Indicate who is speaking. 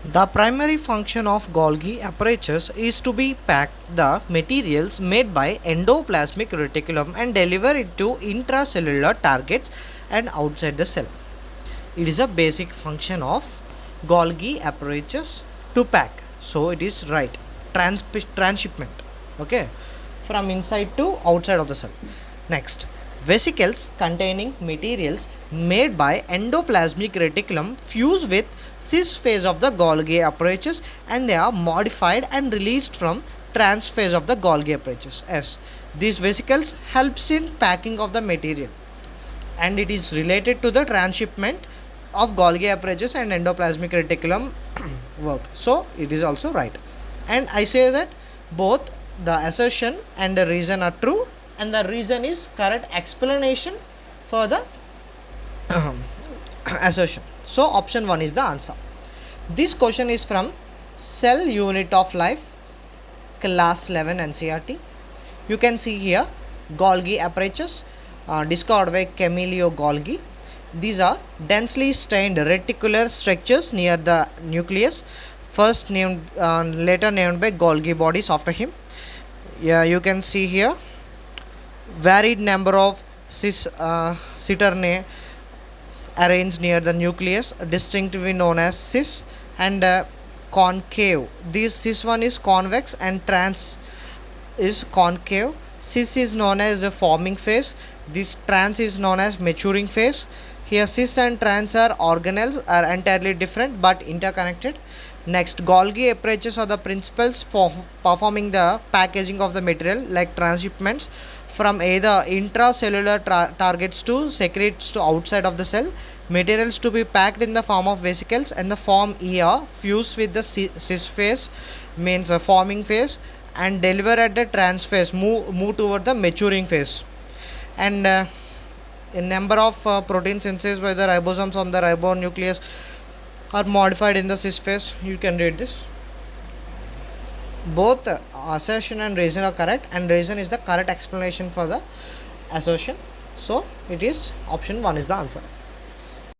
Speaker 1: The primary function of Golgi apparatus is to be pack the materials made by endoplasmic reticulum and deliver it to intracellular targets and outside the cell. It is a basic function of Golgi apparatus to pack. So it is right. Transshipment. Okay. From inside to outside of the cell. Next. Vesicles containing materials made by endoplasmic reticulum fuse with cis phase of the Golgi apparatus and they are modified and released from trans phase of the Golgi apparatus. Yes, these vesicles helps in packing of the material and it is related to the transshipment of Golgi apparatus and endoplasmic reticulum work. So it is also right. And I say that both the assertion and the reason are true and the reason is correct explanation for the assertion. So option 1 is the answer. This question is from Cell Unit of Life, class 11 NCERT. You can see here Golgi apparatus discovered by Camillo Golgi. These are densely stained reticular structures near the nucleus, first named later named by Golgi bodies after him. Yeah, you can see here varied number of cisternae arranged near the nucleus, distinctively known as cis and concave. This one is convex and trans is concave. Cis is known as the forming phase. This trans is known as maturing phase. Here cis and trans are organelles are entirely different but interconnected. Next, Golgi approaches are the principles for performing the packaging of the material like transshipments from either intracellular targets to secretes to outside of the cell. Materials to be packed in the form of vesicles and the form ER fuse with the cis phase means a forming phase and deliver at the trans phase move toward the maturing phase. And a number of protein synthesis by the ribosomes on the ribonucleus are modified in the cis phase. You can read this. Both assertion and reason are correct and reason is the correct explanation for the assertion. So it is option 1 is the answer.